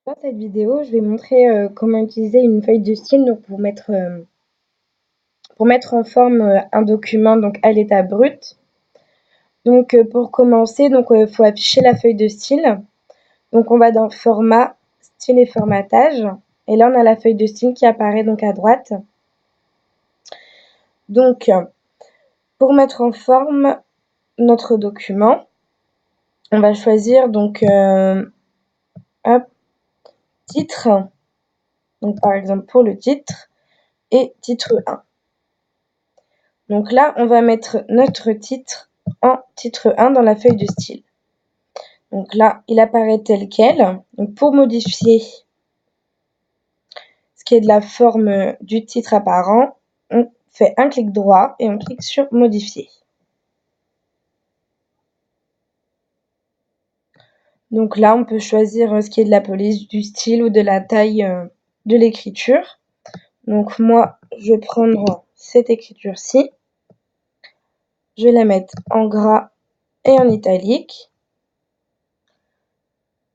Dans cette vidéo, je vais montrer comment utiliser une feuille de style donc pour mettre en forme un document donc à l'état brut. Donc pour commencer, faut afficher la feuille de style. Donc on va dans format, style et formatage. Et là on a la feuille de style qui apparaît donc à droite. Donc pour mettre en forme notre document, on va choisir donc titre. Donc par exemple pour le titre et titre 1. Donc là, on va mettre notre titre en titre 1 dans la feuille de style. Donc là, il apparaît tel quel. Donc pour modifier ce qui est de la forme du titre apparent, on fait un clic droit et on clique sur modifier. Donc là, on peut choisir ce qui est de la police, du style ou de la taille de l'écriture. Donc moi, je vais prendre cette écriture-ci. Je vais la mettre en gras et en italique.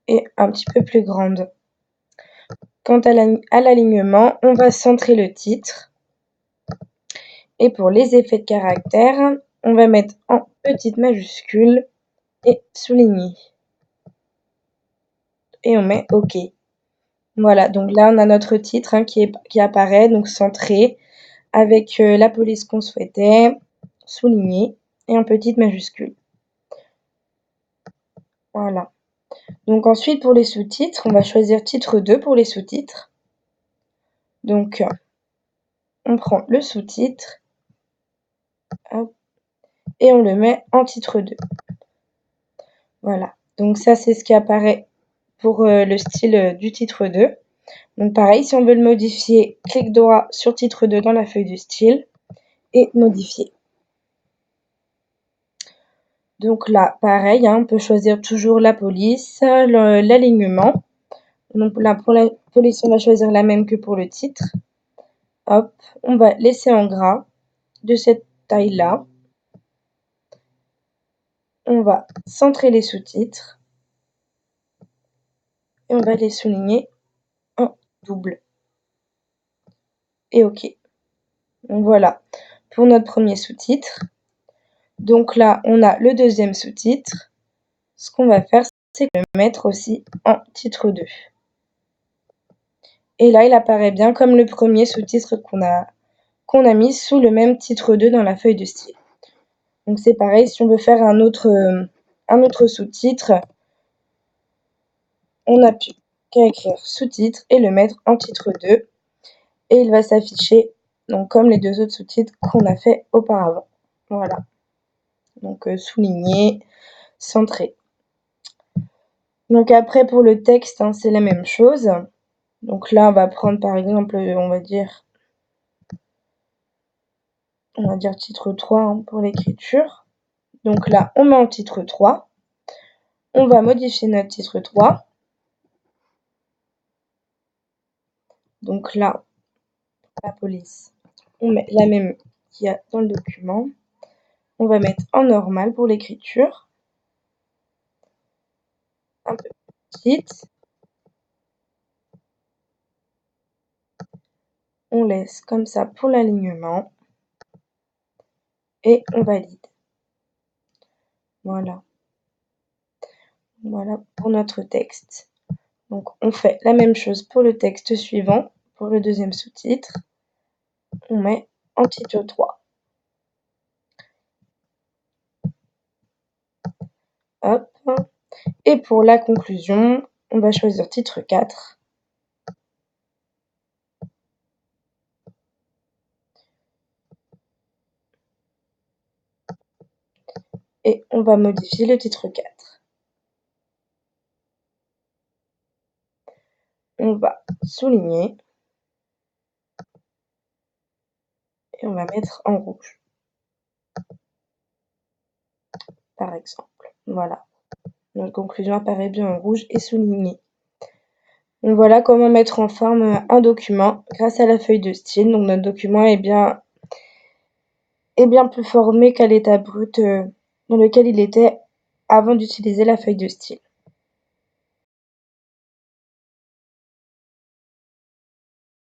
Et un petit peu plus grande. Quant à l'alignement, on va centrer le titre. Et pour les effets de caractère, on va mettre en petite majuscule et souligner. Et on met OK. Voilà, donc là on a notre titre qui apparaît, donc centré, avec la police qu'on souhaitait, souligné et en petite majuscule. Voilà. Donc ensuite pour les sous-titres, on va choisir titre 2 pour les sous-titres. Donc on prend le sous-titre, et on le met en titre 2. Voilà, donc ça c'est ce qui apparaît pour le style du titre 2. Donc pareil, si on veut le modifier, clic droit sur titre 2 dans la feuille du style et modifier. Donc là, pareil, on peut choisir toujours la police, l'alignement. Donc là, pour la police, on va choisir la même que pour le titre. Hop, on va laisser en gras de cette taille-là. On va centrer les sous-titres et on va les souligner en double. Et OK. Donc voilà pour notre premier sous-titre. Donc là, on a le deuxième sous-titre. Ce qu'on va faire, c'est le mettre aussi en titre 2. Et là, il apparaît bien comme le premier sous-titre qu'on a mis sous le même titre 2 dans la feuille de style. Donc c'est pareil, si on veut faire un autre sous-titre, on n'a plus qu'à écrire sous-titre et le mettre en titre 2. Et il va s'afficher donc comme les deux autres sous-titres qu'on a fait auparavant. Voilà. Donc souligné, centré. Donc après pour le texte, c'est la même chose. Donc là, on va prendre par exemple, on va dire titre 3 pour l'écriture. Donc là, on met en titre 3. On va modifier notre titre 3. Donc là, la police, on met la même qu'il y a dans le document. On va mettre en normal pour l'écriture. Un peu petite. On laisse comme ça pour l'alignement. Et on valide. Voilà. Voilà pour notre texte. Donc on fait la même chose pour le texte suivant, pour le deuxième sous-titre. On met en titre 3. Hop. Et pour la conclusion, on va choisir titre 4. Et on va modifier le titre 4. On va souligner. Et on va mettre en rouge. Par exemple. Voilà. Notre conclusion apparaît bien en rouge et soulignée. Donc voilà comment mettre en forme un document grâce à la feuille de style. Donc notre document est bien plus formé qu'à l'état brut dans lequel il était avant d'utiliser la feuille de style.